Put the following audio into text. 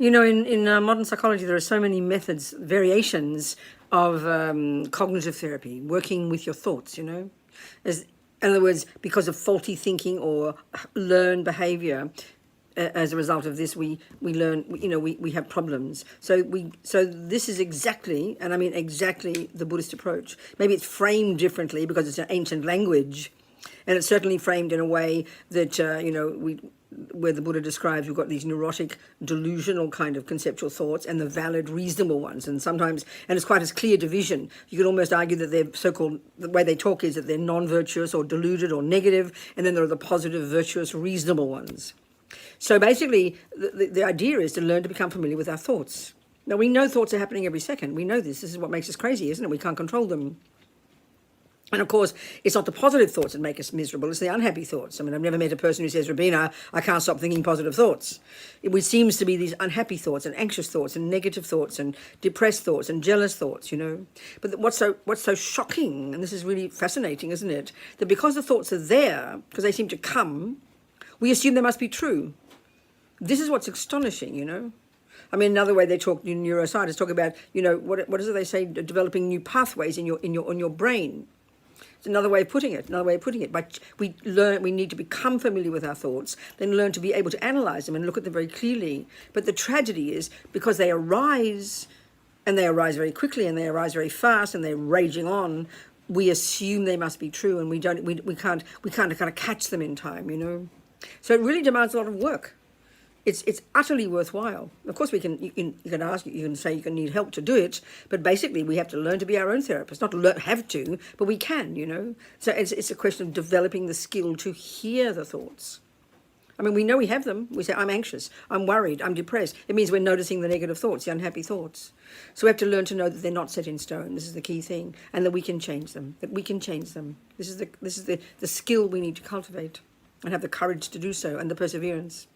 You know, in modern psychology, there are so many methods, variations of cognitive therapy, working with your thoughts, you know. As, in other words, because of faulty thinking or learned behavior, as a result of this, we learn, you know, we have problems. So this is exactly, and I mean exactly, the Buddhist approach. Maybe it's framed differently because it's an ancient language, and it's certainly framed in a way that, you know, where the Buddha describes we've got these neurotic, delusional kind of conceptual thoughts and the valid, reasonable ones. And sometimes, and it's quite a clear division. You could almost argue that they're so-called, the way they talk is that they're non-virtuous or deluded or negative, and then there are the positive, virtuous, reasonable ones. So basically, the idea is to learn to become familiar with our thoughts. Now, we know thoughts are happening every second. We know this. This is what makes us crazy, isn't it? We can't control them. And of course, it's not the positive thoughts that make us miserable, it's the unhappy thoughts. I mean, I've never met a person who says, Robina, I can't stop thinking positive thoughts. It seems to be these unhappy thoughts and anxious thoughts and negative thoughts and depressed thoughts and jealous thoughts, you know. But what's so shocking, and this is really fascinating, isn't it, that because the thoughts are there, because they seem to come, we assume they must be true. This is what's astonishing, you know. I mean, another way they talk, neuroscientists talk about, you know, what is it they say, developing new pathways in your brain. It's another way of putting it. But we need to become familiar with our thoughts, then learn to be able to analyze them and look at them very clearly. But the tragedy is, because they arise, and they arise very quickly, and they arise very fast, and they're raging on, we assume they must be true, and we can't kind of catch them in time, you know. So it really demands a lot of work. It's utterly worthwhile. Of course, you can say you can need help to do it, but basically we have to learn to be our own therapist. Not have to, but we can, you know. So it's a question of developing the skill to hear the thoughts. I mean, we know we have them. We say, I'm anxious, I'm worried, I'm depressed. It means we're noticing the negative thoughts, the unhappy thoughts. So we have to learn to know that they're not set in stone. This is the key thing, and that we can change them. This is the skill we need to cultivate, and have the courage to do so, and the perseverance.